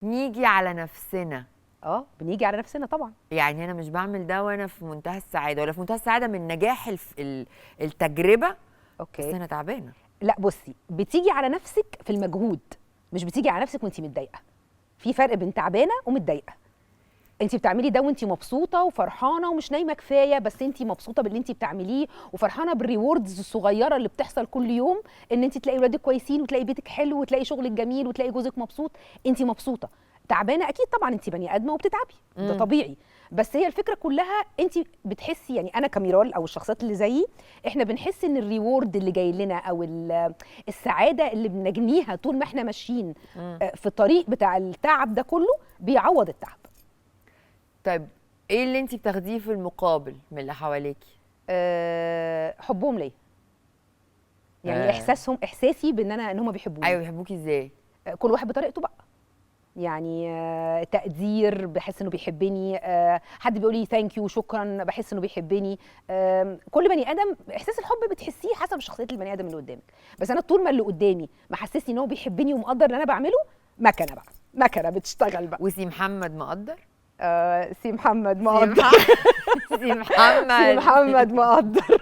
نيجي على نفسنا. بنيجي على نفسنا طبعا. يعني انا مش بعمل ده وانا في منتهى السعاده، ولا في منتهى السعاده من نجاح التجربه. اوكي بس انا تعبانه. لا بصي، بتيجي على نفسك في المجهود، مش بتيجي على نفسك وانت متضايقه. في فرق بين تعبانه ومتضايقه. انت بتعملي ده وانت مبسوطه وفرحانه ومش نايمه كفايه، بس انت مبسوطه باللي انت بتعمليه وفرحانه بالريوردز الصغيره اللي بتحصل كل يوم، ان انت تلاقي ولادك كويسين وتلاقي بيتك حلو وتلاقي شغلك جميل وتلاقي جوزك مبسوط. انت مبسوطه. تعبانه اكيد طبعا، انت بني ادمه وبتتعبي، ده طبيعي. بس هي الفكره كلها انت بتحسي، يعني انا كميرال او الشخصيات اللي زيي، احنا بنحس ان الريورد اللي جاي لنا او السعاده اللي بنجنيها طول ما احنا ماشيين في الطريق بتاع التعب ده كله بيعوض التعب. طيب ايه اللي انت بتاخديه في المقابل من اللي حواليكي؟ حبهم ليا. يعني احساسي ان هم بيحبوني. ايوه، بيحبوكي ازاي؟ كل واحد بطريقته بقى. يعني تقدير، بحس انه بيحبني. حد بيقول لي ثانك يو شكرا، بحس انه بيحبني. كل بني ادم احساس الحب بتحسيه حسب شخصيه البني ادم اللي قدامك. بس انا طول ما اللي قدامي محسسني ان هو بيحبني ومقدر اللي انا بعمله، مكنه بقى، مكنه بتشتغل بقى. وسي محمد مقدر؟ سي محمد مقدر. سي محمد سي محمد مقدر.